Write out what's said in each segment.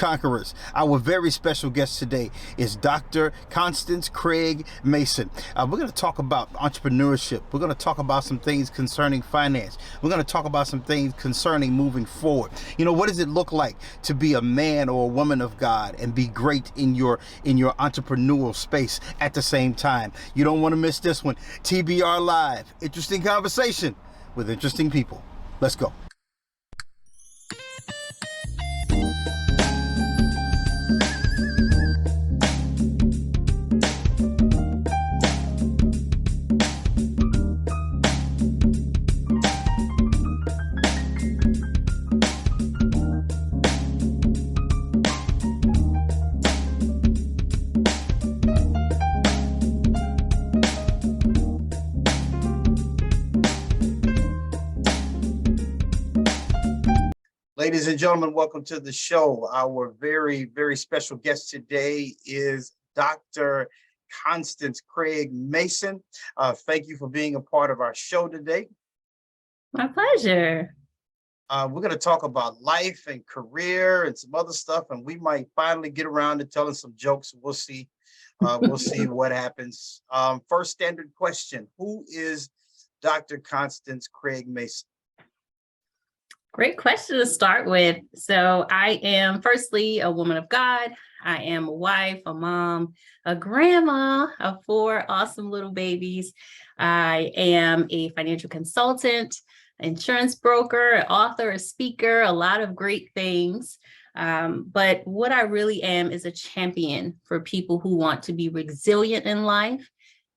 conquerors. Our very special guest today is Dr. Constance Craig Mason. We're going to talk about entrepreneurship. We're going to talk about some things concerning finance. We're going to talk about some things concerning moving forward. You know, what does it look like to be a man or a woman of God and be great in your entrepreneurial space at the same time? You don't want to miss this one. TBR Live. Interesting conversation with interesting people. Let's go. Ladies and gentlemen, welcome to the show. Our very, very special guest today is Dr. Constance Craig Mason. Thank you for being a part of our show today. My pleasure. We're going to talk about life and career and some other stuff, and we might finally get around to telling some jokes. We'll see. We'll see what happens. First standard question: who is Dr. Constance Craig Mason? Great question to start with. So I am firstly a woman of God. I am a wife, a mom, a grandma of 4 awesome little babies. I am a financial consultant, insurance broker, an author, a speaker, a lot of great things. But what I really am is a champion for people who want to be resilient in life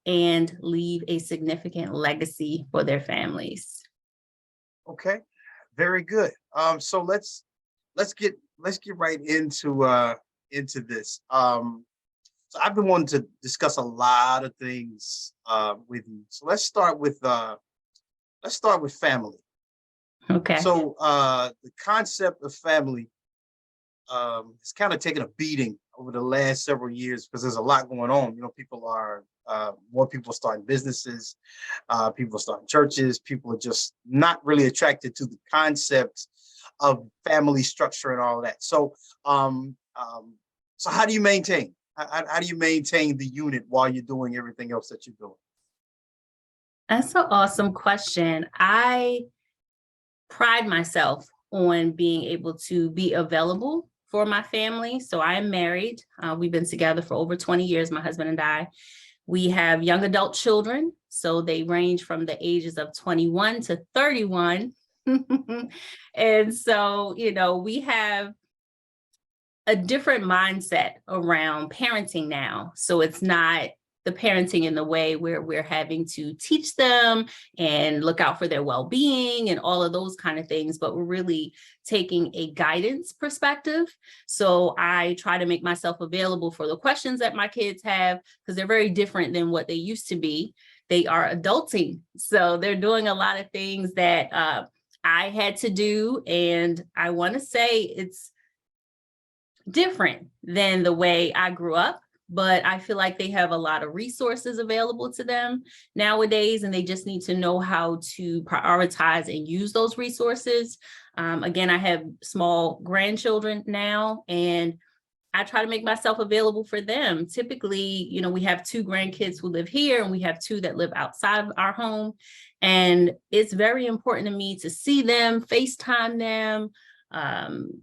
and leave a significant legacy for their families. Okay. Very good. So let's get right into this. So I've been wanting to discuss a lot of things with you. So let's start with family. Okay. So the concept of family has kind of taken a beating over the last several years because there's a lot going on. You know, more people starting businesses, people starting churches. People are just not really attracted to the concept of family structure and all of that. So, so how do you maintain? How do you maintain the unit while you're doing everything else that you're doing? That's an awesome question. I pride myself on being able to be available for my family. So I am married. We've been together for over 20 years, my husband and I. We have young adult children, so they range from the ages of 21 to 31. And so, you know, we have a different mindset around parenting now. So it's not the parenting in the way where we're having to teach them and look out for their well-being and all of those kind of things, but we're really taking a guidance perspective. So I try to make myself available for the questions that my kids have, because they're very different than what they used to be. They are adulting. So they're doing a lot of things that I had to do. And I want to say it's different than the way I grew up. But I feel like they have a lot of resources available to them nowadays, and they just need to know how to prioritize and use those resources. Again, I have small grandchildren now, and I try to make myself available for them. Typically, you know, we have 2 grandkids who live here, and we have 2 that live outside of our home. And it's very important to me to see them, FaceTime them,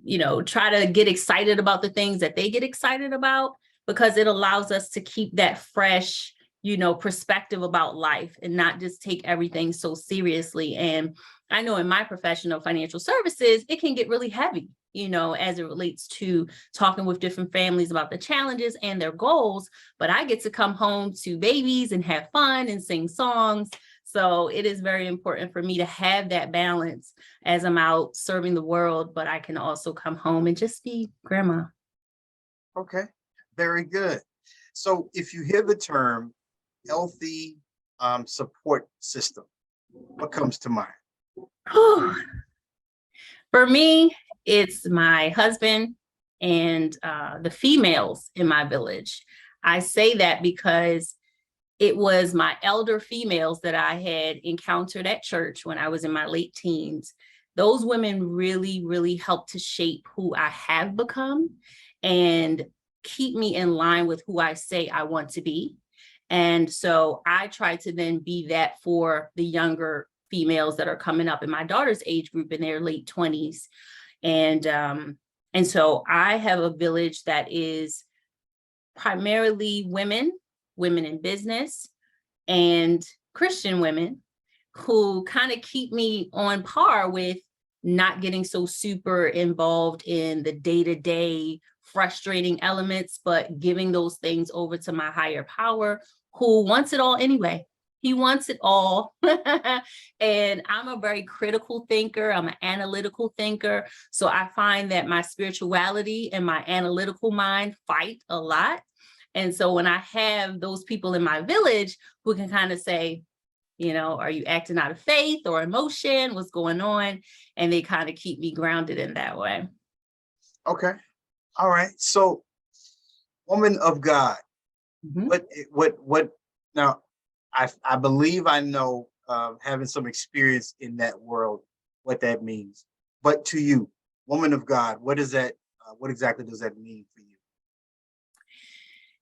you know, try to get excited about the things that they get excited about, because it allows us to keep that fresh, you know, perspective about life and not just take everything so seriously. And I know in my profession of financial services, it can get really heavy, you know, as it relates to talking with different families about the challenges and their goals. But I get to come home to babies and have fun and sing songs. So it is very important for me to have that balance as I'm out serving the world, but I can also come home and just be grandma. Okay. Very good. So if you hear the term healthy support system, what comes to mind? For me, it's my husband and the females in my village. I say that because it was my elder females that I had encountered at church when I was in my late teens those women really, really help to shape who I have become and keep me in line with who I say I want to be. And so I try to then be that for the younger females that are coming up in my daughter's age group in their late 20s. And so I have a village that is primarily women in business, and Christian women who kind of keep me on par with not getting so super involved in the day-to-day frustrating elements, but giving those things over to my higher power, who wants it all anyway. He wants it all. And I'm a very critical thinker. I'm an analytical thinker. So I find that my spirituality and my analytical mind fight a lot. And so when I have those people in my village who can kind of say, are you acting out of faith or emotion? What's going on? And they kind of keep me grounded in that way. Okay. All right. So, woman of God, what now, I believe I know, having some experience in that world, what that means. But to you, woman of God, what is that? What exactly does that mean for you?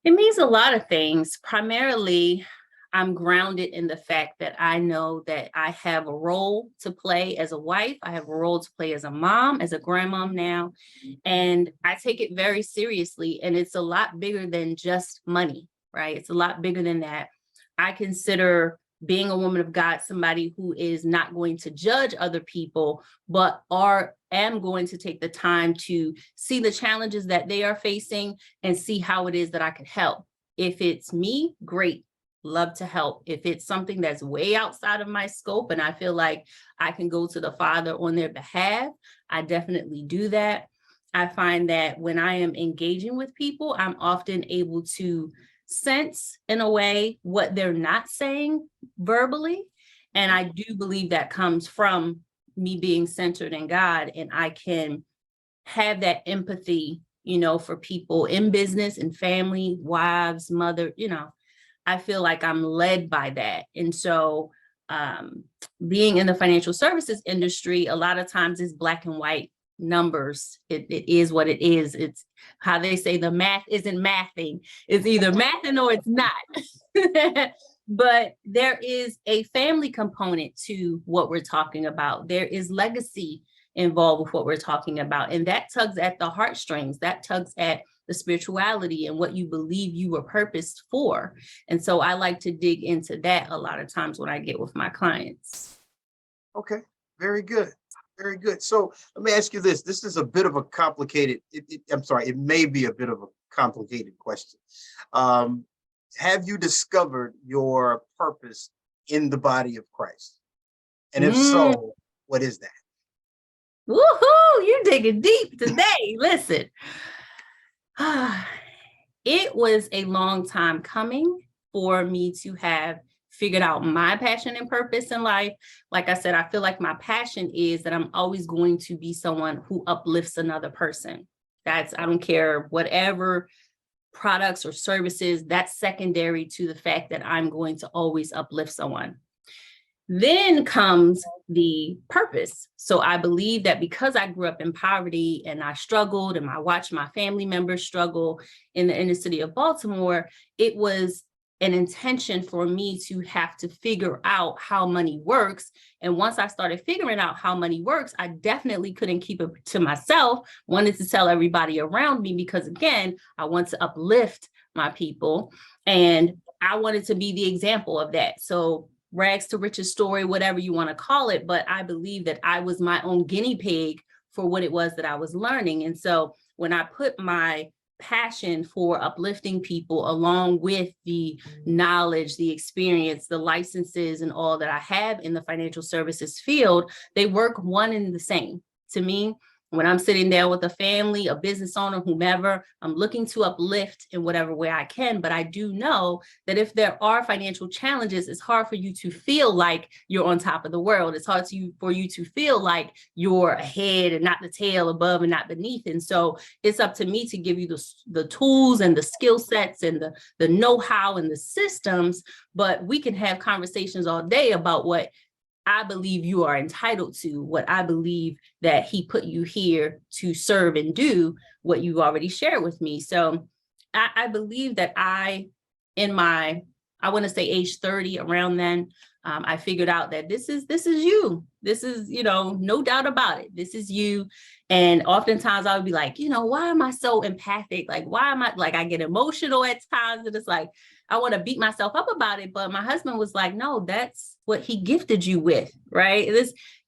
It means a lot of things. Primarily, I'm grounded in the fact that I know that I have a role to play as a wife. I have a role to play as a mom, as a grandmom now, and I take it very seriously. And it's a lot bigger than just money, right? It's a lot bigger than that. I consider being a woman of God somebody who is not going to judge other people, but am going to take the time to see the challenges that they are facing and see how it is that I could help. If it's me, great. Love to help. If it's something that's way outside of my scope and I feel like I can go to the Father on their behalf, I definitely do that. I find that when I am engaging with people, I'm often able to sense in a way what they're not saying verbally. And I do believe that comes from me being centered in God, and I can have that empathy, for people in business and family, wives, mother, I feel like I'm led by that. And so being in the financial services industry, a lot of times is black and white numbers. It is what it is. It's how they say the math isn't mathing. It's either mathing or it's not. But there is a family component to what we're talking about. There is legacy involved with what we're talking about. And that tugs at the heartstrings, that tugs at the spirituality and what you believe you were purposed for. And so I like to dig into that a lot of times when I get with my clients. Okay, very good. Very good. So let me ask you this. This is a bit of a complicated, it may be a bit of a complicated question. Have you discovered your purpose in the body of Christ? And if so, what is that? Woohoo! You're digging deep today. Listen. It was a long time coming for me to have figured out my passion and purpose in life. Like I said, I feel like my passion is that I'm always going to be someone who uplifts another person. I don't care whatever products or services, that's secondary to the fact that I'm going to always uplift someone. Then comes the purpose. So I believe that because I grew up in poverty and I struggled and I watched my family members struggle in the inner city of Baltimore, it was an intention for me to have to figure out how money works. And once I started figuring out how money works, I definitely couldn't keep it to myself, wanted to tell everybody around me because, again, I want to uplift my people and I wanted to be the example of that. So rags to riches story, whatever you want to call it. But I believe that I was my own guinea pig for what it was that I was learning. And so when I put my passion for uplifting people along with the knowledge, the experience, the licenses, and all that I have in the financial services field, they work one and the same. To me, when I'm sitting there with a family, a business owner, whomever, I'm looking to uplift in whatever way I can. But I do know that if there are financial challenges, it's hard for you to feel like you're on top of the world. It's hard for you to feel like you're ahead and not the tail, above and not beneath. And so it's up to me to give you the tools and the skill sets and the know-how and the systems. But we can have conversations all day about what I believe you are entitled to, what I believe that he put you here to serve and do, what you already shared with me. So I believe that in my, I want to say age 30, around then, I figured out that this is you. This is, no doubt about it. This is you. And oftentimes I would be like, why am I so empathic? Like, why am I like, I get emotional at times, and it's like, I want to beat myself up about it. But my husband was like, no, that's what he gifted you with, right?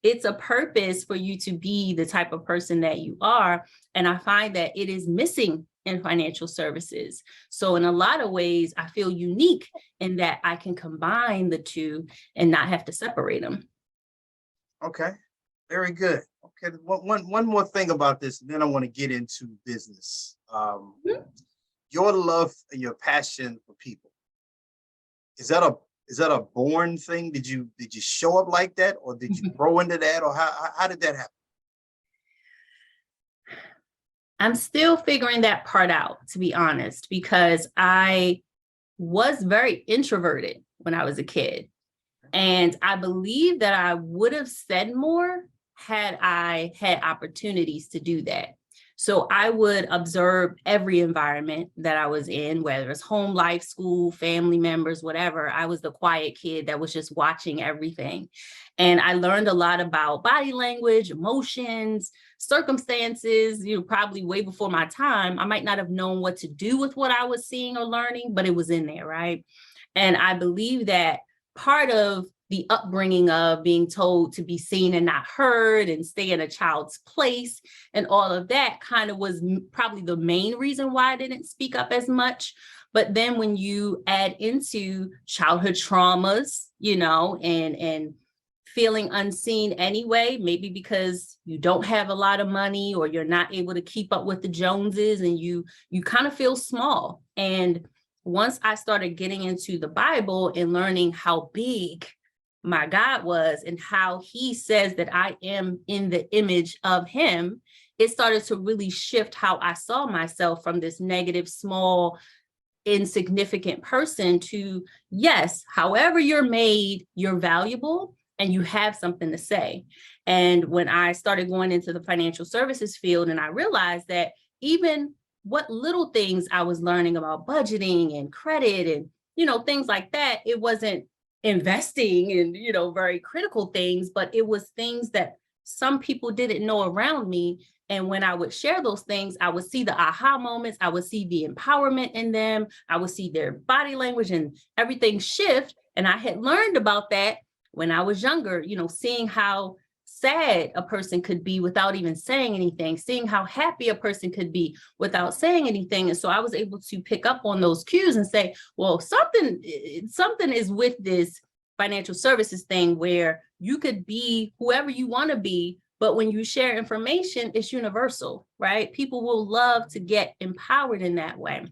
It's a purpose for you to be the type of person that you are. And I find that it is missing in financial services. So in a lot of ways, I feel unique in that I can combine the two and not have to separate them. Okay, very good. Okay, one more thing about this, and then I want to get into business. Your love and your passion for people, is that a born thing? Did you show up like that, or did you grow into that, or how did that happen? I'm still figuring that part out, to be honest, because I was very introverted when I was a kid. And I believe that I would have said more had I had opportunities to do that. So I would observe every environment that I was in, whether it's home life, school, family members, whatever. I was the quiet kid that was just watching everything. And I learned a lot about body language, emotions, circumstances, probably way before my time. I might not have known what to do with what I was seeing or learning, but it was in there, right? And I believe that part of the upbringing of being told to be seen and not heard and stay in a child's place and all of that kind of was probably the main reason why I didn't speak up as much. But then when you add into childhood traumas, and feeling unseen anyway, maybe because you don't have a lot of money or you're not able to keep up with the Joneses, and you kind of feel small. And once I started getting into the Bible and learning how big my God was and how he says that I am in the image of him, it started to really shift how I saw myself from this negative, small, insignificant person to, yes, however you're made, you're valuable and you have something to say. And when I started going into the financial services field, and I realized that even what little things I was learning about budgeting and credit and, things like that, it wasn't investing in, very critical things, but it was things that some people didn't know around me. And when I would share those things, I would see the aha moments. I would see the empowerment in them. I would see their body language and everything shift. And I had learned about that when I was younger, seeing how sad a person could be without even saying anything, seeing how happy a person could be without saying anything. And so I was able to pick up on those cues and say, well, something is with this financial services thing where you could be whoever you want to be, but when you share information, it's universal, right? People will love to get empowered in that way.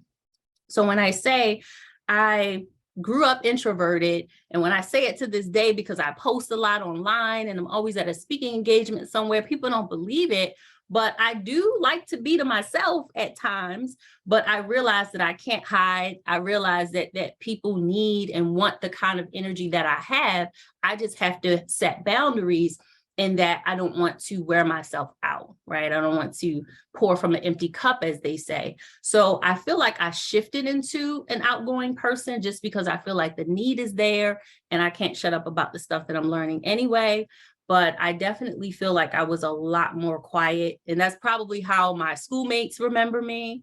So when I say I grew up introverted, and when I say it to this day, because I post a lot online and I'm always at a speaking engagement somewhere, people don't believe it, but I do like to be to myself at times. But I realize that I can't hide. I realize that people need and want the kind of energy that I have. I just have to set boundaries in that I don't want to wear myself out, right? I don't want to pour from an empty cup, as they say. So I feel like I shifted into an outgoing person just because I feel like the need is there and I can't shut up about the stuff that I'm learning anyway. But I definitely feel like I was a lot more quiet. And that's probably how my schoolmates remember me.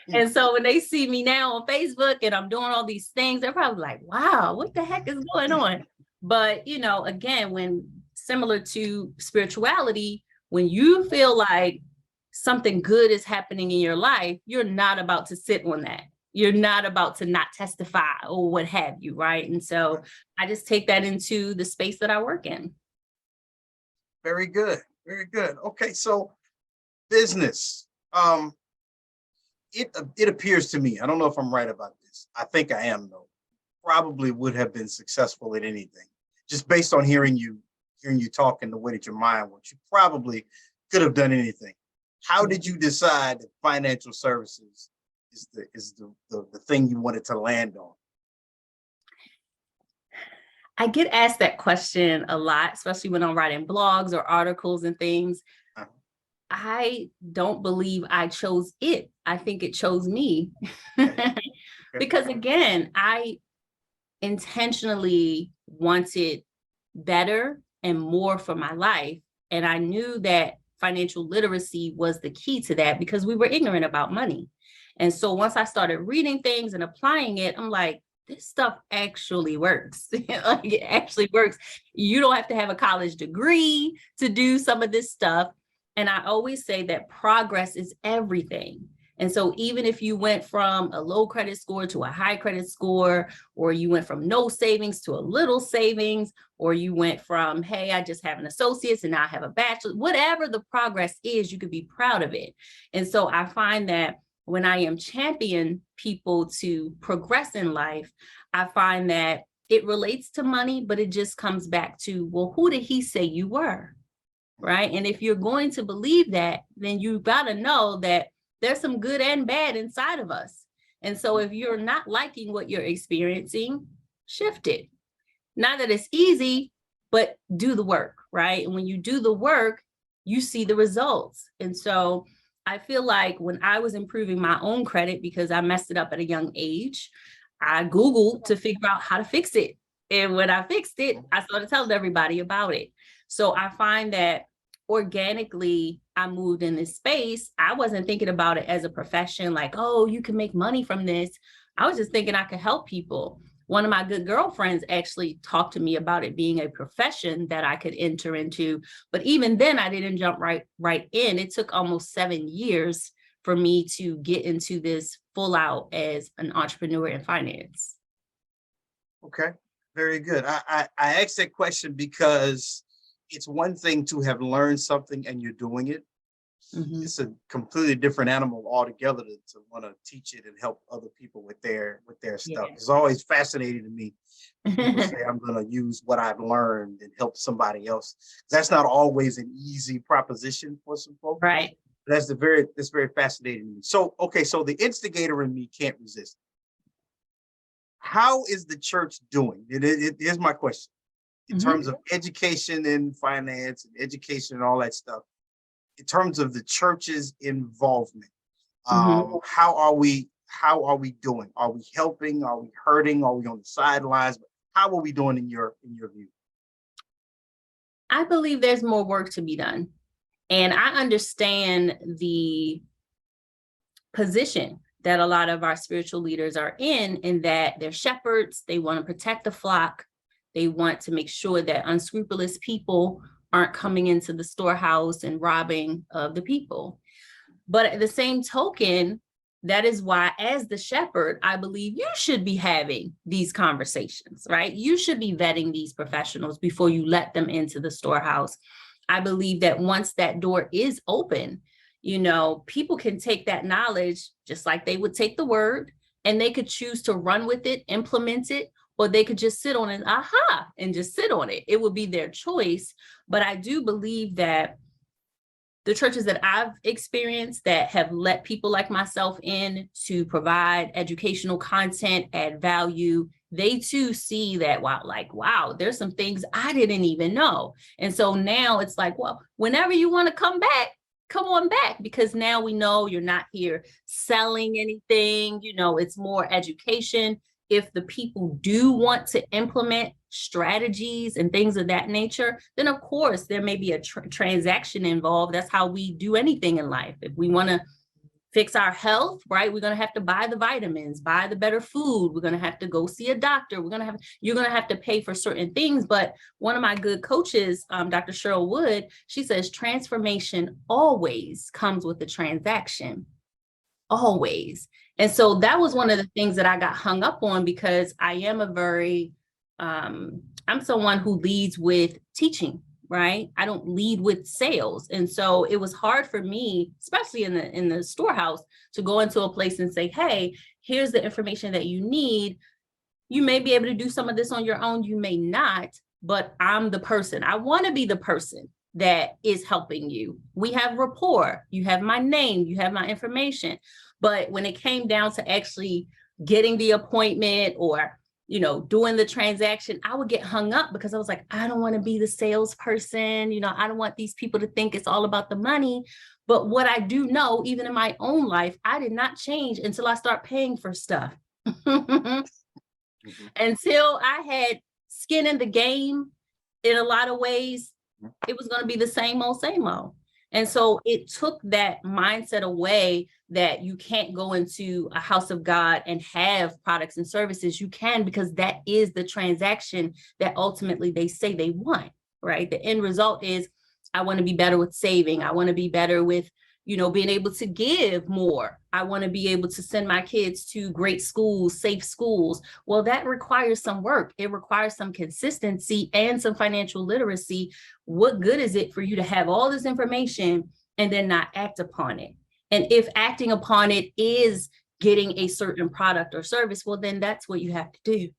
And so when they see me now on Facebook and I'm doing all these things, they're probably like, wow, what the heck is going on? But, again, when similar to spirituality, when you feel like something good is happening in your life, you're not about to sit on that. You're not about to not testify or what have you, right? And so I just take that into the space that I work in. Very good. Very good. Okay, so business. It appears to me, I don't know if I'm right about this. I think I am, though. Probably would have been successful at anything. Just based on hearing you talk and the way that your mind works, you probably could have done anything. How did you decide that financial services is the thing you wanted to land on? I get asked that question a lot, especially when I'm writing blogs or articles and things. Uh-huh. I don't believe I chose it. I think it chose me. Okay. Because again, I intentionally wanted better and more for my life. And I knew that financial literacy was the key to that because we were ignorant about money. And so once I started reading things and applying it, I'm like, this stuff actually works. Like it actually works. You don't have to have a college degree to do some of this stuff. And I always say that progress is everything. And so even if you went from a low credit score to a high credit score, or you went from no savings to a little savings, or you went from, hey, I just have an associate's and now I have a bachelor, whatever the progress is, you could be proud of it. And so I find that when I am championing people to progress in life, I find that it relates to money, but it just comes back to, well, who did he say you were? Right. And if you're going to believe that, then you got to know that there's some good and bad inside of us. And so if you're not liking what you're experiencing, shift it. Not that it's easy, but do the work, right? And when you do the work, you see the results. And so I feel like when I was improving my own credit, because I messed it up at a young age, I Googled to figure out how to fix it. And when I fixed it, I started telling everybody about it. So I find that organically, I moved in this space. I wasn't thinking about it as a profession, like, oh, you can make money from this. I was just thinking I could help people. One of my good girlfriends actually talked to me about it being a profession that I could enter into. But even then, I didn't jump right in. It took almost 7 years for me to get into this full out as an entrepreneur in finance. Okay, very good. I asked that question because it's one thing to have learned something and you're doing it. Mm-hmm. It's a completely different animal altogether to want to teach it and help other people with their stuff. Yeah. It's always fascinating to me. People say I'm going to use what I've learned and help somebody else. That's not always an easy proposition for some folks. Right. That's very fascinating to me. So, okay, so the instigator in me can't resist. How is the church doing? Here's my question. In terms of education and finance and education and all that stuff, in terms of the church's involvement, how are we doing? Are we helping? Are we hurting? Are we on the sidelines? How are we doing in your view? I believe there's more work to be done. And I understand the position that a lot of our spiritual leaders are in that they're shepherds, they want to protect the flock. They want to make sure that unscrupulous people aren't coming into the storehouse and robbing of the people. But at the same token, that is why, as the shepherd, I believe you should be having these conversations, right? You should be vetting these professionals before you let them into the storehouse. I believe that once that door is open, people can take that knowledge just like they would take the word, and they could choose to run with it, implement it, or they could just sit on it, and just sit on it. It would be their choice. But I do believe that the churches that I've experienced that have let people like myself in to provide educational content, add value, they too see that, wow, there's some things I didn't even know. And so now it's like, well, whenever you want to come back, come on back, because now we know you're not here selling anything. It's more education. If the people do want to implement strategies and things of that nature, then of course there may be a transaction involved. That's how we do anything in life. If we want to fix our health, right, we're going to have to buy the vitamins, buy the better food. We're going to have to go see a doctor. You're going to have to pay for certain things. But one of my good coaches, Dr. Cheryl Wood, she says transformation always comes with a transaction. Always. And so that was one of the things that I got hung up on, because I am I'm someone who leads with teaching, right? I don't lead with sales. And so it was hard for me, especially in the storehouse, to go into a place and say, hey, here's the information that you need. You may be able to do some of this on your own. You may not, but I'm the person. I want to be the person that is helping you. We have rapport. You have my name, you have my information. But when it came down to actually getting the appointment or doing the transaction, I would get hung up because I was like, I don't want to be the salesperson. I don't want these people to think it's all about the money. But what I do know, even in my own life, I did not change until I start paying for stuff. Until I had skin in the game, in a lot of ways, it was going to be the same old, same old. And so it took that mindset away that you can't go into a house of God and have products and services. You can, because that is the transaction that ultimately they say they want, right? The end result is, I want to be better with saving. I want to be better with, being able to give more. I want to be able to send my kids to great schools, safe schools. Well, that requires some work. It requires some consistency and some financial literacy. What good is it for you to have all this information and then not act upon it? And if acting upon it is getting a certain product or service, well, then that's what you have to do.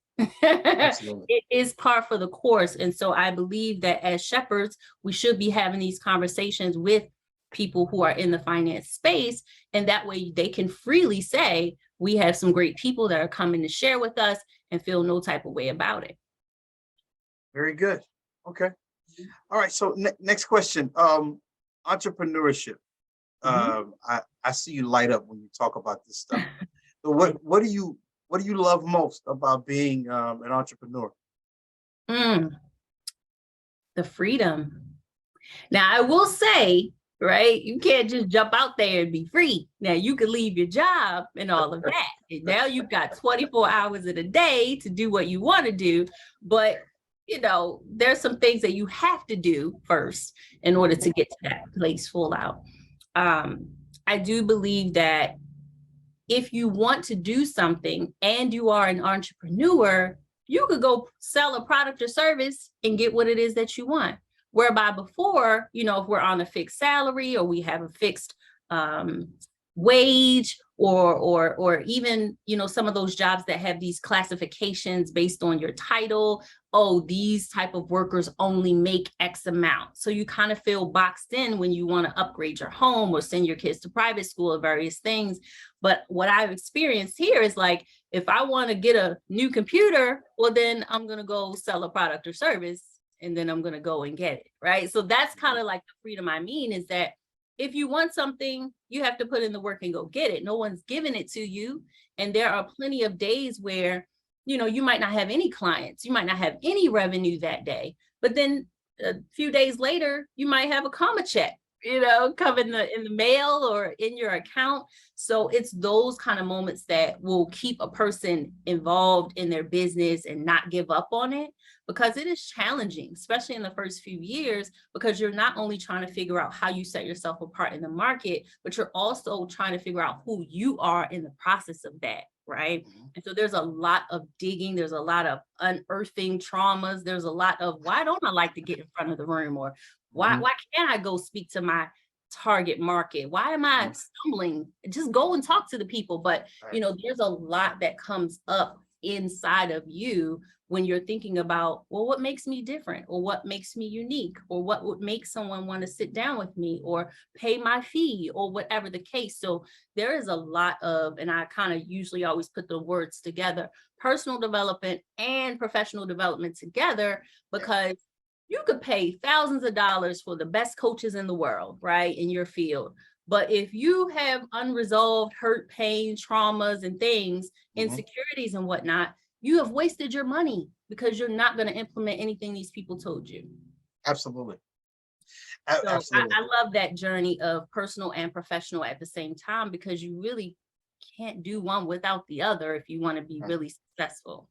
It is par for the course. And so I believe that as shepherds, we should be having these conversations with people who are in the finance space. And that way they can freely say, we have some great people that are coming to share with us, and feel no type of way about it. Very good. Okay. All right. So next question. Entrepreneurship. I see you light up when you talk about this stuff. So what do you love most about being an entrepreneur? The freedom. Now, I will say, right, you can't just jump out there and be free. Now, you can leave your job and all of that. And now you've got 24 hours in a day to do what you want to do. But, there's some things that you have to do first in order to get to that place full out. I do believe that if you want to do something and you are an entrepreneur, you could go sell a product or service and get what it is that you want. Whereby before, if we're on a fixed salary, or we have a fixed wage, or even, some of those jobs that have these classifications based on your title. Oh, these type of workers only make X amount. So you kind of feel boxed in when you want to upgrade your home or send your kids to private school or various things. But what I've experienced here is like, if I want to get a new computer, well, then I'm going to go sell a product or service, and then I'm going to go and get it, right? So that's kind of like the freedom I mean, is that if you want something, you have to put in the work and go get it. No one's giving it to you. And there are plenty of days where, you might not have any clients, you might not have any revenue that day, but then a few days later, you might have a comma check, come in the mail or in your account. So it's those kind of moments that will keep a person involved in their business and not give up on it, because it is challenging, especially in the first few years, because you're not only trying to figure out how you set yourself apart in the market, but you're also trying to figure out who you are in the process of that, right? And so there's a lot of digging, there's a lot of unearthing traumas, there's a lot of, why don't I like to get in front of the room, or why can't I go speak to my target market? Why am I stumbling? Just go and talk to the people. But, there's a lot that comes up inside of you when you're thinking about, well, what makes me different, or what makes me unique, or what would make someone want to sit down with me or pay my fee, or whatever the case. So there is a lot of, and I kind of usually always put the words together, personal development and professional development together, because you could pay thousands of dollars for the best coaches in the world, right, in your field. But if you have unresolved hurt, pain, traumas, and things, insecurities and whatnot, you have wasted your money, because you're not going to implement anything these people told you. Absolutely. So absolutely. I love that journey of personal and professional at the same time, because you really can't do one without the other if you want to be really successful.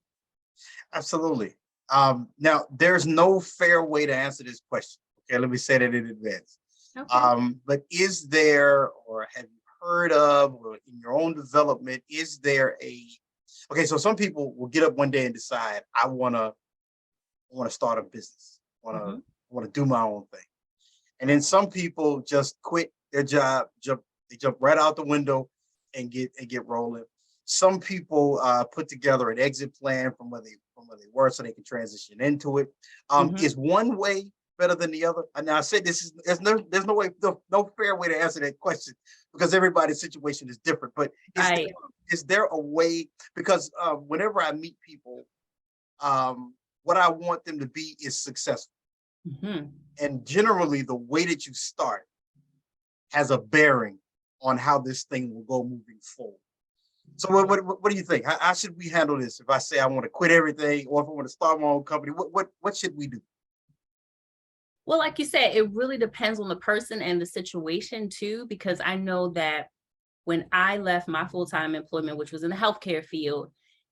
Absolutely. Now, there's no fair way to answer this question. Okay, let me say that in advance. Okay. But is there, or have you heard of, or in your own development, is there okay, so some people will get up one day and decide, I want to start a business. I want to do my own thing. And then some people just quit their job, jump right out the window and get rolling. Some people put together an exit plan from where they were, so they can transition into it. Is one way better than the other? And I said there's no fair way to answer that question, because everybody's situation is different. But is there a way? Because whenever I meet people what I want them to be is successful. Mm-hmm. And generally, the way that you start has a bearing on how this thing will go moving forward. So what do you think? How should we handle this? If I say I want to quit everything, or if I want to start my own company, what should we do? Well, like you said, it really depends on the person and the situation too, because I know that when I left my full-time employment, which was in the healthcare field,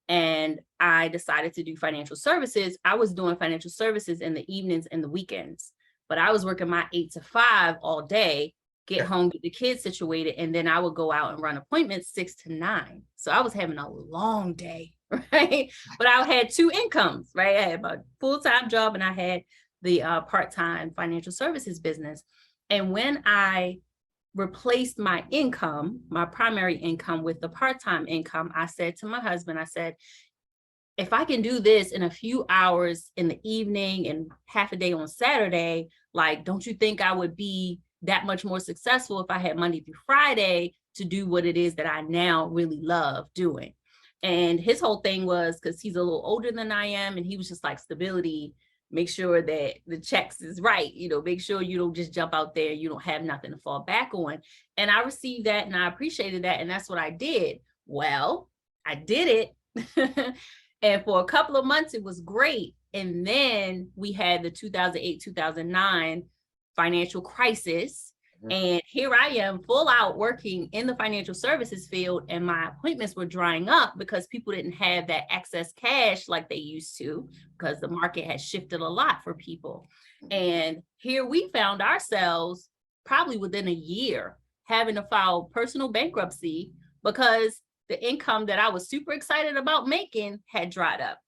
and I decided to do financial services, I was doing financial services in the evenings and the weekends, but I was working my 8 to 5 all day, get home, get the kids situated, and then I would go out and run appointments 6 to 9. So I was having a long day, right? But I had 2 incomes, right? I had my full-time job and I had the part-time financial services business. And when I replaced my income, my primary income with the part-time income, I said to my husband, I said, if I can do this in a few hours in the evening and half a day on Saturday, like, don't you think I would be that much more successful if I had Monday through Friday to do what it is that I now really love doing? And his whole thing was, because he's a little older than I am, and he was just like, stability, make sure that the checks is right, make sure you don't just jump out there, you don't have nothing to fall back on. And I received that and I appreciated that. And that's what I did. Well, I did it. And for a couple of months, it was great. And then we had the 2008, 2009 financial crisis. And here I am full out working in the financial services field, and my appointments were drying up because people didn't have that excess cash like they used to, because the market has shifted a lot for people. And here we found ourselves probably within a year having to file personal bankruptcy because the income that I was super excited about making had dried up.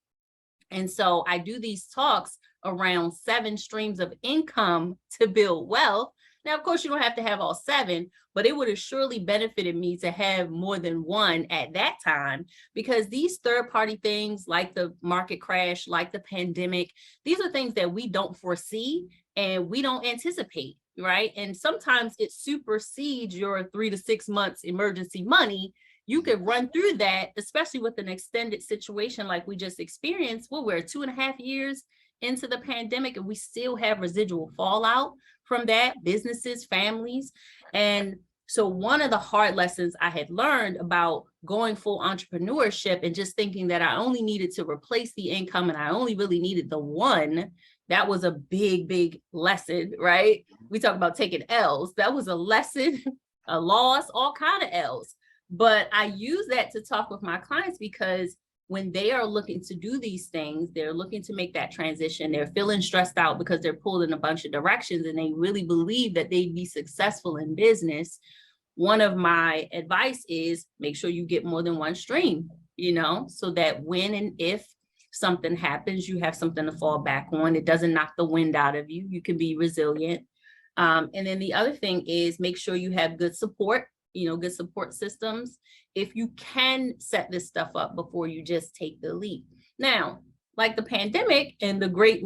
And so I do these talks around 7 streams of income to build wealth. Now, of course, you don't have to have all 7, but it would have surely benefited me to have more than one at that time, because these third-party things like the market crash, like the pandemic, these are things that we don't foresee and we don't anticipate, right? And sometimes it supersedes your 3 to 6 months emergency money. You could run through that, especially with an extended situation like we just experienced. Well, we're 2.5 years into the pandemic and we still have residual fallout from that, businesses, families. And so one of the hard lessons I had learned about going full entrepreneurship and just thinking that I only needed to replace the income and I only really needed the one, that was a big, big lesson, right? We talk about taking L's. That was a lesson, a loss, all kind of L's. But I use that to talk with my clients, because when they are looking to do these things, they're looking to make that transition, they're feeling stressed out because they're pulled in a bunch of directions and they really believe that they'd be successful in business. One of my advice is make sure you get more than one stream, so that when and if something happens, you have something to fall back on. It doesn't knock the wind out of you. You can be resilient. And then the other thing is make sure you have good support, good support systems, if you can set this stuff up before you just take the leap. Now, like the pandemic and the great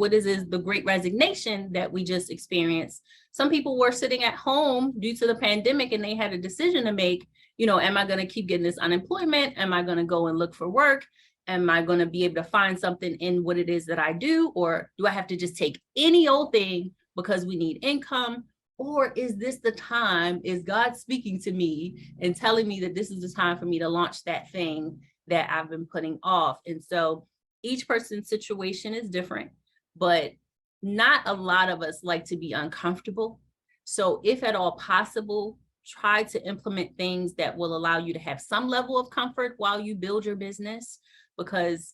resignation that we just experienced, some people were sitting at home due to the pandemic and they had a decision to make, am I going to keep getting this unemployment? Am I going to go and look for work? Am I going to be able to find something in what it is that I do? Or do I have to just take any old thing because we need income? Or is this the time, is God speaking to me and telling me that this is the time for me to launch that thing that I've been putting off? And so each person's situation is different, but not a lot of us like to be uncomfortable. So if at all possible, try to implement things that will allow you to have some level of comfort while you build your business. Because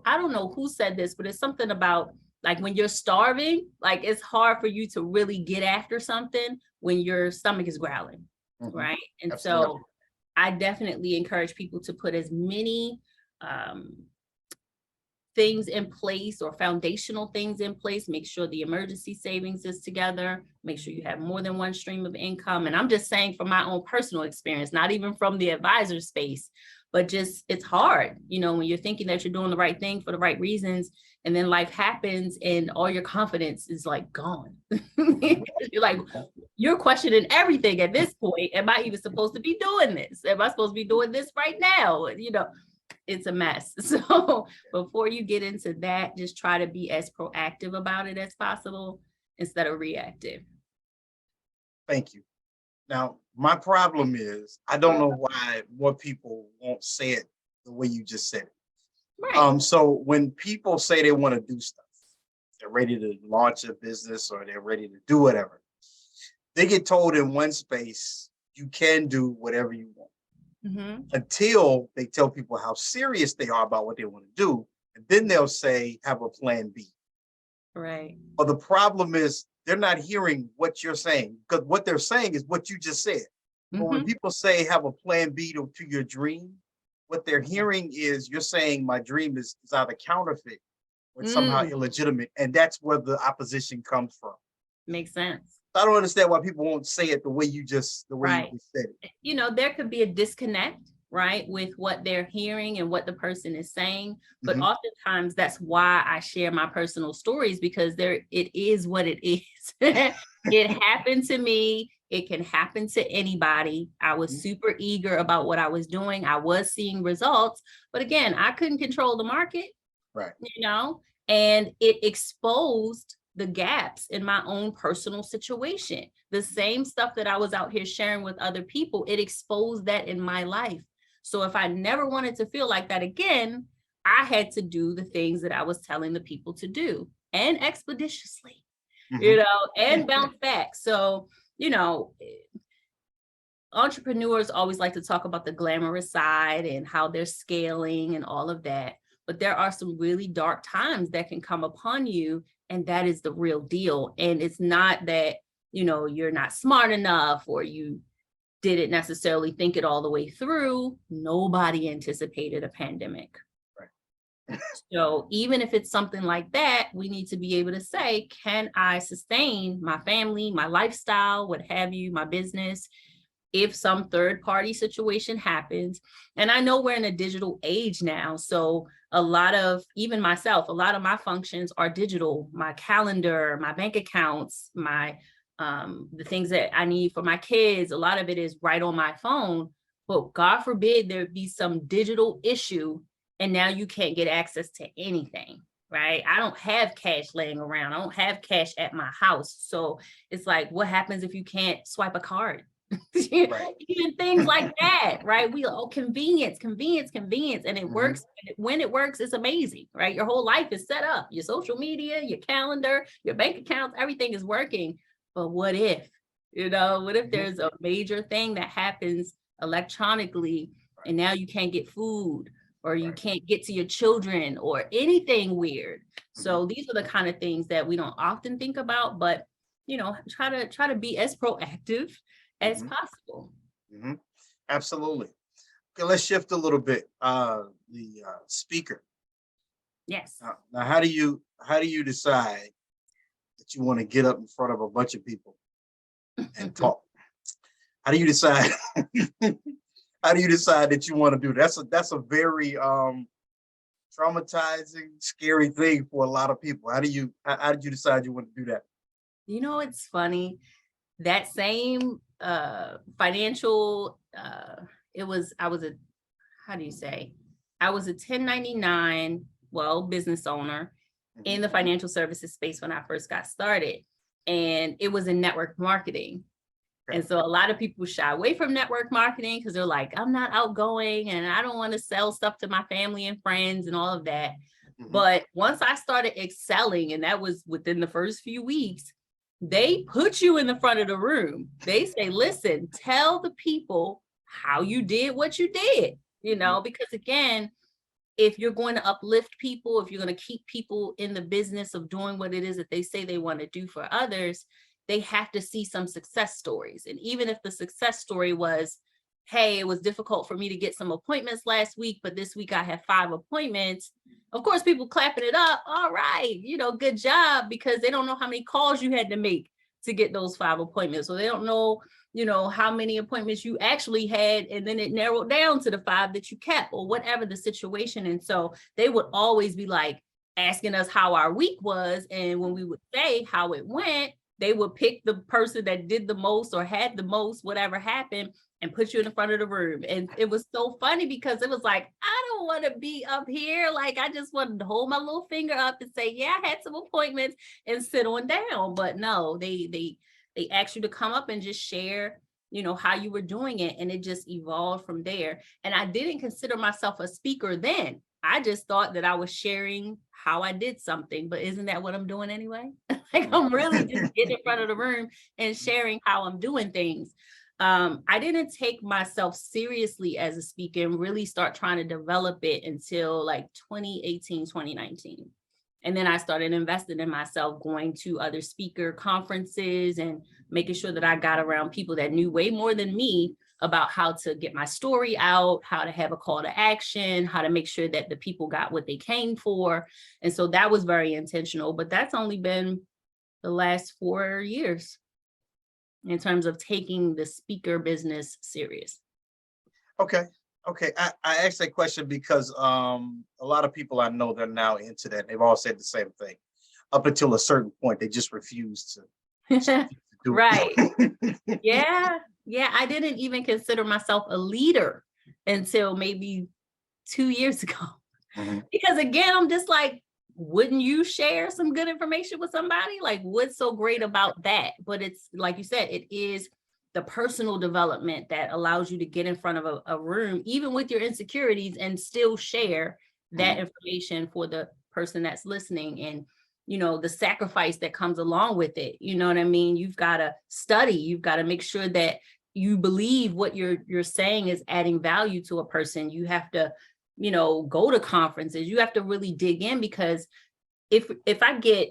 I don't know who said this, but it's something about, like, when you're starving, like, it's hard for you to really get after something when your stomach is growling, right? And Absolutely. So I definitely encourage people to put as many things in place, or foundational things in place. Make sure the emergency savings is together. Make sure you have more than one stream of income. And I'm just saying from my own personal experience, not even from the advisor space, but just, it's hard, when you're thinking that you're doing the right thing for the right reasons, and then life happens and all your confidence is like gone. You're like, you're questioning everything at this point. Am I even supposed to be doing this? Am I supposed to be doing this right now? it's a mess. So before you get into that, just try to be as proactive about it as possible instead of reactive. Thank you. Now, my problem is I don't know why more people won't say it the way you just said it. Right. So when people say they want to do stuff, they're ready to launch a business or they're ready to do whatever, they get told in one space, you can do whatever you want. Until they tell people how serious they are about what they want to do. And then they'll say, have a plan B. Right. But the problem is they're not hearing what you're saying, because what they're saying is what you just said. But when people say have a plan B to your dream, what they're hearing is you're saying my dream is either counterfeit or somehow illegitimate. And that's where the opposition comes from. Makes sense. I don't understand why people won't say it the way you just said it. You know, there could be a disconnect, right, with what they're hearing and what the person is saying. But oftentimes that's why I share my personal stories, because it is what it is. It happened to me. It can happen to anybody. I was super eager about what I was doing. I was seeing results, but again, I couldn't control the market, right? You know, and it exposed the gaps in my own personal situation. The same stuff that I was out here sharing with other people, it exposed that in my life. So if I never wanted to feel like that again, I had to do the things that I was telling the people to do, and expeditiously, you know, and bounce back. So, you know, entrepreneurs always like to talk about the glamorous side and how they're scaling and all of that. But there are some really dark times that can come upon you. And that is the real deal. And it's not that, you know, you're not smart enough or you didn't necessarily think it all the way through. Nobody anticipated a pandemic. Right. So even if it's something like that, we need to be able to say, can I sustain my family, my lifestyle, what have you, my business, if some third party situation happens? And I know we're in a digital age now. So a lot of, even myself, a lot of my functions are digital. My calendar, my bank accounts, my the things that I need for my kids, a lot of it is right on my phone. But God forbid there be some digital issue and now you can't get access to anything, right? I don't have cash laying around. I don't have cash at my house. So it's like, what happens if you can't swipe a card? Right. Even things like that, right? Convenience, and it works. When it works, it's amazing, right? Your whole life is set up, your social media, your calendar, your bank accounts, everything is working. But what if, you know, what if there's a major thing that happens electronically and now you can't get food or you can't get to your children or anything weird? So these are the kind of things that we don't often think about, but, you know, try to be as proactive as possible. Absolutely. Okay, let's shift a little bit. The speaker. Yes. Now, how do you decide that you want to get up in front of a bunch of people and talk? How do you decide? How do you decide that you want to do that? That's a very traumatizing, scary thing for a lot of people. How did you decide you want to do that? You know, it's funny. That same financial, I was a 1099, business owner in the financial services space when I first got started. And it was in network marketing. And so a lot of people shy away from network marketing because they're like, I'm not outgoing and I don't want to sell stuff to my family and friends and all of that. But once I started excelling, and that was within the first few weeks, they put you in the front of the room. They say, listen, tell the people how you did what you did, you know, because again, if you're going to uplift people, if you're going to keep people in the business of doing what it is that they say they want to do for others, they have to see some success stories. And even if the success story was, hey, it was difficult for me to get some appointments last week, but this week I have 5 appointments. Of course, people clapping it up. All right, you know, good job, because they don't know how many calls you had to make to get those 5 appointments. So they don't know, you know, how many appointments you actually had, and then it narrowed down to the 5 that you kept or whatever the situation. And so they would always be like asking us how our week was. And when we would say how it went, they would pick the person that did the most or had the most, whatever happened, and put you in the front of the room. And it was so funny because it was like, I don't want to be up here. Like, I just wanted to hold my little finger up and say, yeah, I had some appointments and sit on down. But no, they asked you to come up and just share, you know, how you were doing it. And it just evolved from there. And I didn't consider myself a speaker then. I just thought that I was sharing how I did something, but isn't that what I'm doing anyway? Like, I'm really just getting in front of the room and sharing how I'm doing things. I didn't take myself seriously as a speaker and really start trying to develop it until like 2018, 2019. And then I started investing in myself, going to other speaker conferences and making sure that I got around people that knew way more than me about how to get my story out, how to have a call to action, how to make sure that the people got what they came for. And so that was very intentional, but that's only been the last 4 years in terms of taking the speaker business serious. Okay. I asked that question because a lot of people I know that are now into that. They've all said the same thing. Up until a certain point, they just refuse to do Right. it. Yeah. I didn't even consider myself a leader until maybe 2 years ago. Because again, I'm just like, wouldn't you share some good information with somebody? Like, what's so great about that? But it's like you said, it is the personal development that allows you to get in front of a room, even with your insecurities, and still share that information for the person that's listening. And, you know, the sacrifice that comes along with it. You know what I mean? You've got to study. You've got to make sure that you believe what you're saying is adding value to a person. You have to, you know, go to conferences. You have to really dig in, because if I get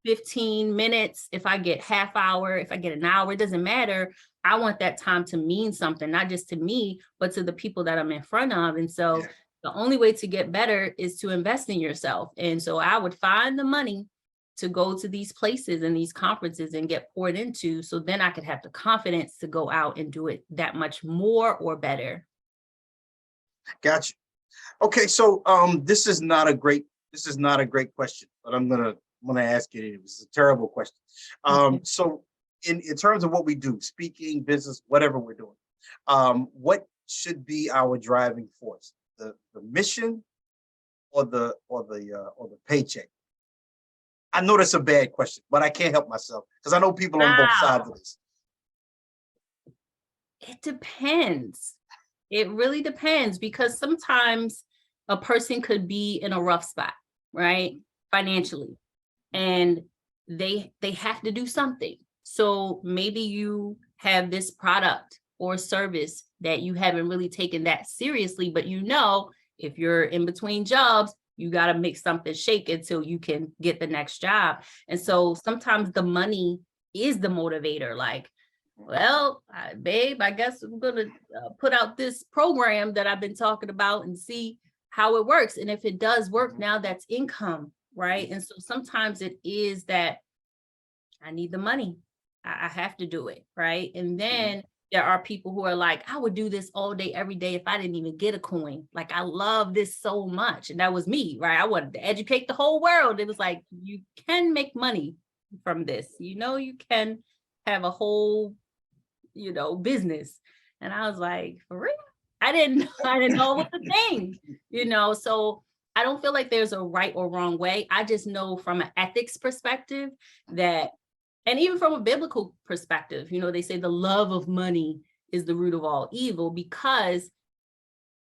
15 minutes, if I get half hour, if I get an hour, it doesn't matter. I want that time to mean something, not just to me, but to the people that I'm in front of. And so the only way to get better is to invest in yourself. And so I would find the money to go to these places and these conferences and get poured into, so then I could have the confidence to go out and do it that much more or better. Gotcha. Okay, so this is not a great question, but I'm gonna ask it anyway. It's a terrible question. So in terms of what we do, speaking, business, whatever we're doing, what should be our driving force? The mission or the paycheck? I know that's a bad question, but I can't help myself because I know people on both sides of this. It depends. It really depends, because sometimes a person could be in a rough spot, right? Financially, and they have to do something. So maybe you have this product or service that you haven't really taken that seriously, but you know, if you're in between jobs, you got to make something shake until you can get the next job. And so sometimes the money is the motivator. Like, well, babe, I guess I'm going to put out this program that I've been talking about and see how it works. And if it does work, now that's income, right? And so sometimes it is that I need the money. I have to do it, right? And then there are people who are like, I would do this all day, every day if I didn't even get a coin. Like, I love this so much. And that was me, right? I wanted to educate the whole world. It was like, you can make money from this. You know, you can have a whole, you know, business. And I was like, for real? I didn't know what the thing, you know? So I don't feel like there's a right or wrong way. I just know from an ethics perspective that, and even from a biblical perspective, you know, they say the love of money is the root of all evil, because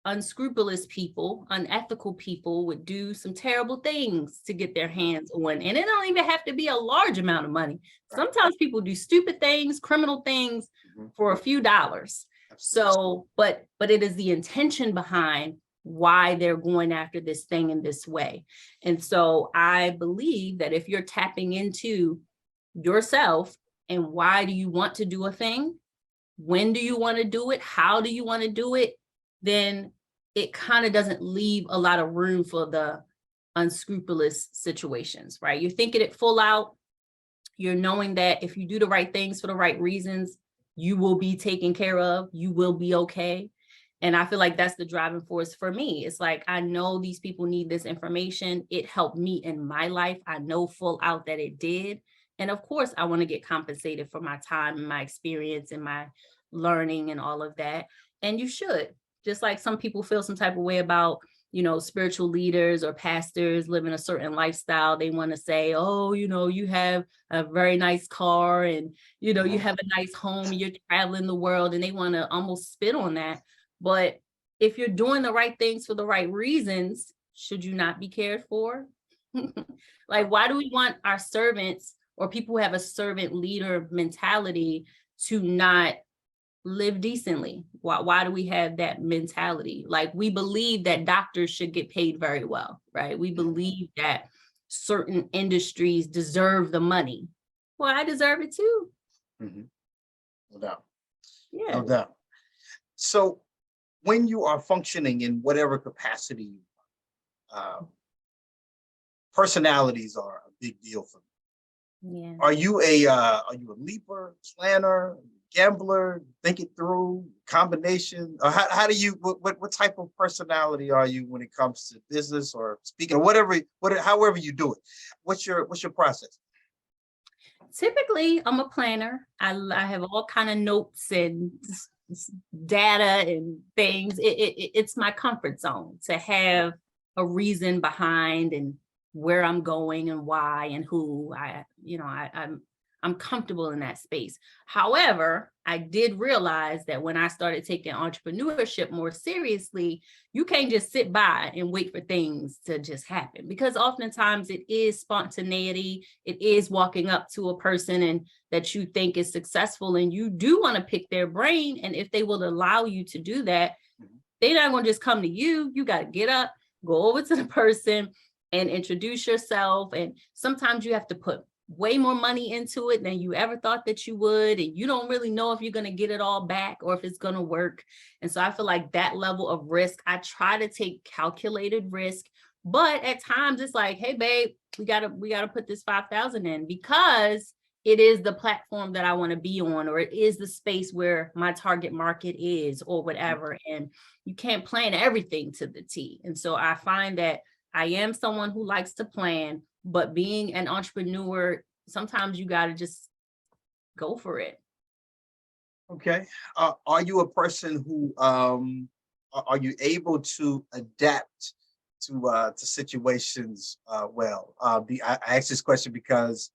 unscrupulous people, unethical people would do some terrible things to get their hands on. And it don't even have to be a large amount of money. Sometimes people do stupid things, criminal things for a few dollars. So, but it is the intention behind why they're going after this thing in this way. And so I believe that if you're tapping into yourself and why do you want to do a thing, when do you want to do it, how do you want to do it, then it kind of doesn't leave a lot of room for the unscrupulous situations, right? You're thinking it full out. You're knowing that if you do the right things for the right reasons, you will be taken care of, you will be okay. And I feel like that's the driving force for me. It's like, I know these people need this information. It helped me in my life. I know full out that it did. And of course, I want to get compensated for my time and my experience and my learning and all of that. And you should, just like some people feel some type of way about, spiritual leaders or pastors living a certain lifestyle. They want to say, oh, you have a very nice car and, you have a nice home, you're traveling the world, and they want to almost spit on that. But if you're doing the right things for the right reasons, should you not be cared for? Like, why do we want our servants or people who have a servant leader mentality to not live decently? Why do we have that mentality? Like, we believe that doctors should get paid very well, right? We believe that certain industries deserve the money. Well, I deserve it too. No doubt. Yeah. No doubt. So when you are functioning in whatever capacity, personalities are a big deal for me. Yeah. Are you a leaper, planner, gambler, think it through, combination? Or how do you, what type of personality are you when it comes to business or speaking or however you do it? What's your process? Typically, I'm a planner. I have all kind of notes and data and things. It's my comfort zone to have a reason behind and where I'm going and why and who. I'm comfortable in that space. However, I did realize that when I started taking entrepreneurship more seriously, you can't just sit by and wait for things to just happen, because oftentimes it is spontaneity. It is walking up to a person and that you think is successful, and you do want to pick their brain. And if they will allow you to do that, they're not going to just come to you. You got to get up, go over to the person and introduce yourself. And sometimes you have to put way more money into it than you ever thought that you would. And you don't really know if you're going to get it all back or if it's going to work. And so I feel like that level of risk, I try to take calculated risk, but at times it's like, hey, babe, we gotta put this 5,000 in because it is the platform that I want to be on, or it is the space where my target market is, or whatever. And you can't plan everything to the T. And so I find that I am someone who likes to plan, but being an entrepreneur, sometimes you got to just go for it. Okay. Are you a person who, are you able to adapt to situations well? I asked this question because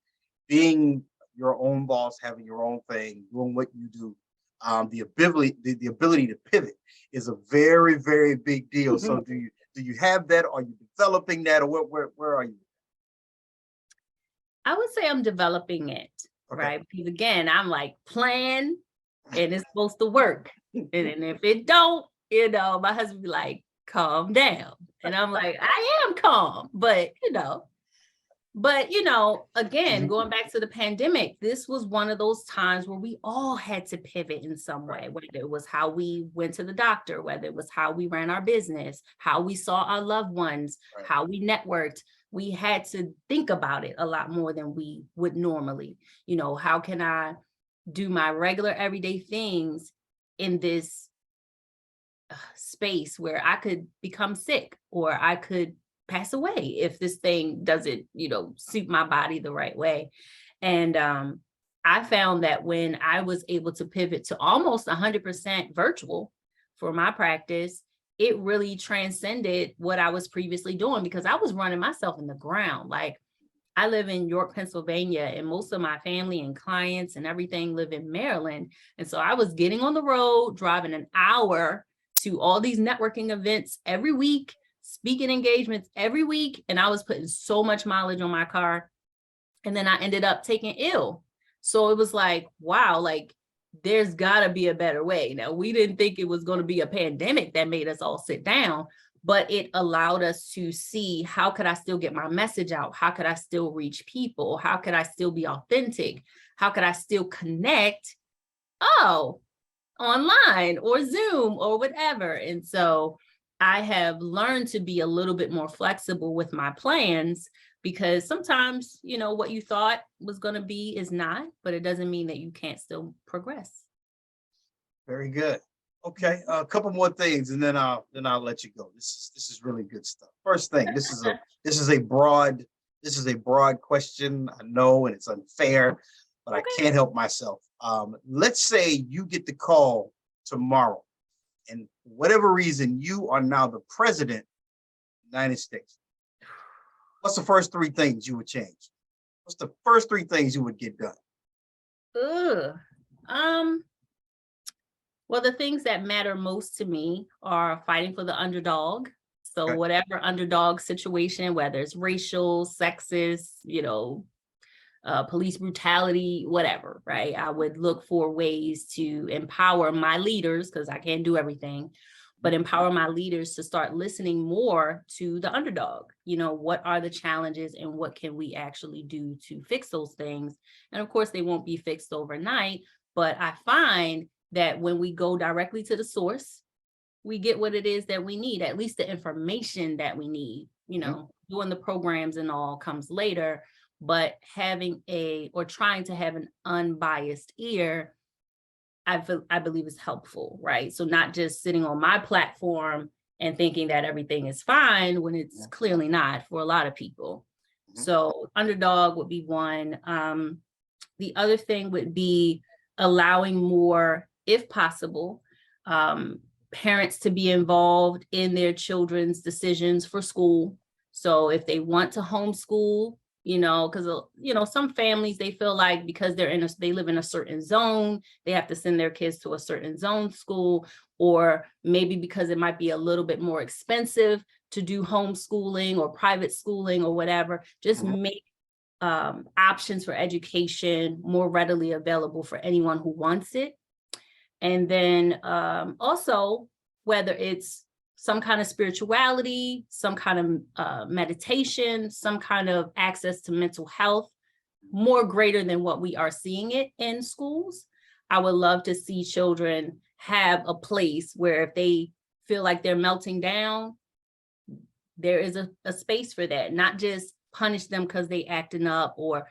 being your own boss, having your own thing, doing what you do, the ability to pivot is a very, very big deal. Mm-hmm. So do you have that? Are you developing that, or where are you? I would say I'm developing it, okay. Right? Because again, I'm like, plan and it's supposed to work. And if it don't, my husband be like, calm down. And I'm like, I am calm, but again, going back to the pandemic, this was one of those times where we all had to pivot in some way, whether it was how we went to the doctor, whether it was how we ran our business, how we saw our loved ones, how we networked. We had to think about it a lot more than we would normally. How can I do my regular everyday things in this space where I could become sick or I could pass away if this thing doesn't, suit my body the right way. And I found that when I was able to pivot to almost 100% virtual for my practice, it really transcended what I was previously doing, because I was running myself in the ground. Like, I live in York, Pennsylvania, and most of my family and clients and everything live in Maryland. And so I was getting on the road, driving an hour to all these networking events every week, speaking engagements every week. And I was putting so much mileage on my car. And then I ended up taking ill. So it was like, wow, like, there's got to be a better way. Now, we didn't think it was going to be a pandemic that made us all sit down, but it allowed us to see, how could I still get my message out? How could I still reach people? How could I still be authentic? How could I still connect? Online or Zoom or whatever. And so I have learned to be a little bit more flexible with my plans, because sometimes, what you thought was going to be is not, but it doesn't mean that you can't still progress. Very good. Okay, a couple more things, and then I'll let you go. This is really good stuff. First thing, this is a broad question, I know, and it's unfair, but okay. I can't help myself. Let's say you get the call tomorrow, and for whatever reason, you are now the president of the United States. What's the first three things you would change? What's the first three things you would get done? Well, the things that matter most to me are fighting for the underdog. So Okay. whatever underdog situation, whether it's racial, sexist, police brutality, whatever, right? I would look for ways to empower my leaders, because I can't do everything, but empower my leaders to start listening more to the underdog. What are the challenges and what can we actually do to fix those things? And of course, they won't be fixed overnight, but I find that when we go directly to the source, we get what it is that we need, at least the information that we need. Doing the programs and all comes later, but having trying to have an unbiased ear, I believe is helpful, right? So not just sitting on my platform and thinking that everything is fine when it's clearly not for a lot of people. So underdog would be one. The other thing would be allowing more, if possible, parents to be involved in their children's decisions for school. So if they want to homeschool, because some families, they feel like because they live in a certain zone, they have to send their kids to a certain zone school, or maybe because it might be a little bit more expensive to do homeschooling or private schooling or whatever. Just make options for education more readily available for anyone who wants it. And then also, whether it's some kind of spirituality, some kind of meditation, some kind of access to mental health, more greater than what we are seeing it in schools. I would love to see children have a place where if they feel like they're melting down, there is a space for that, not just punish them because they acting up or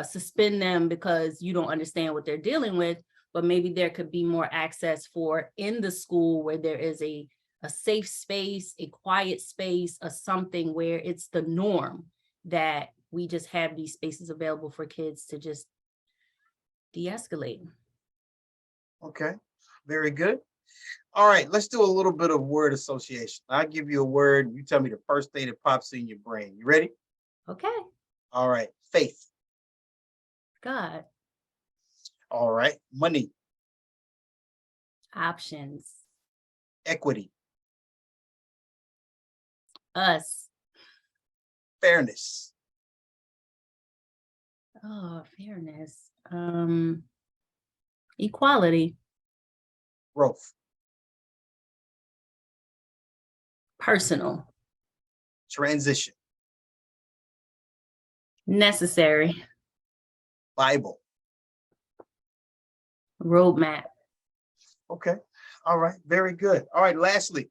suspend them because you don't understand what they're dealing with, but maybe there could be more access for in the school where there is a safe space, a quiet space, or something where it's the norm that we just have these spaces available for kids to just de-escalate. Okay, very good. All right, let's do a little bit of word association. I'll give you a word. You tell me the first thing that pops in your brain. You ready? Okay. All right, faith. God. All right, money. Options. Equity. Us. Fairness. Oh, fairness. Equality. Growth. Personal. Transition. Necessary. Bible. Roadmap. Okay. All right. Very good. All right. Lastly,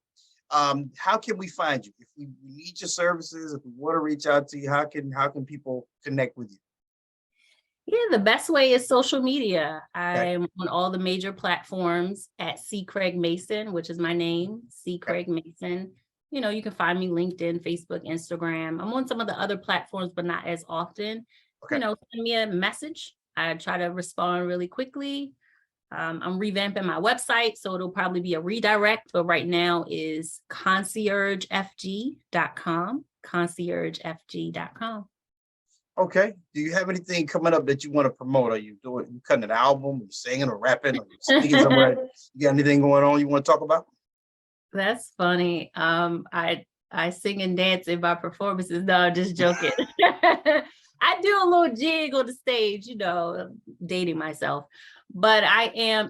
how can we find you? If we need your services, if we want to reach out to you, how can people connect with you? Yeah, the best way is social media. Okay. I'm on all the major platforms at C. Craig Mason, which is my name, C. Craig Mason. You can find me LinkedIn, Facebook, Instagram. I'm on some of the other platforms, but not as often. Okay. Send me a message. I try to respond really quickly. I'm revamping my website, so it'll probably be a redirect, but right now is conciergefg.com, conciergefg.com. Okay. Do you have anything coming up that you want to promote? Are you cutting an album? Are you singing or rapping? Are you speaking somewhere? You got anything going on you want to talk about? That's funny. I sing and dance in my performances. No, I'm just joking. I do a little jig on the stage, dating myself. But I am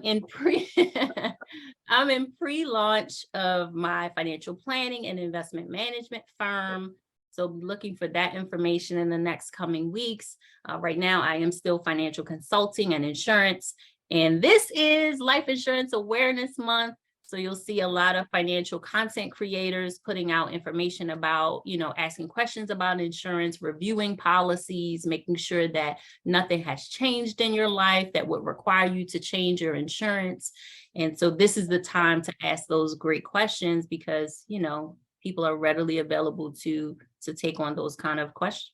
I'm in pre-launch of my financial planning and investment management firm. So be looking for that information in the next coming weeks. Right now, I am still financial consulting and insurance. And this is Life Insurance Awareness Month. So you'll see a lot of financial content creators putting out information about, asking questions about insurance, reviewing policies, making sure that nothing has changed in your life that would require you to change your insurance. And so this is the time to ask those great questions because, people are readily available to take on those kind of questions.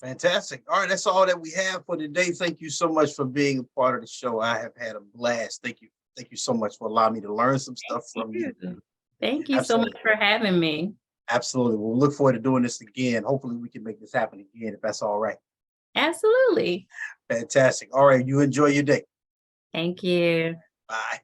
Fantastic. All right, that's all that we have for today. Thank you so much for being a part of the show. I have had a blast. Thank you. Thank you so much for allowing me to learn some stuff from you. Thank you so Absolutely. much for having me. Absolutely. We'll look forward to doing this again. Hopefully we can make this happen again if that's all right. Absolutely. Fantastic. All right. You enjoy your day. Thank you. Bye.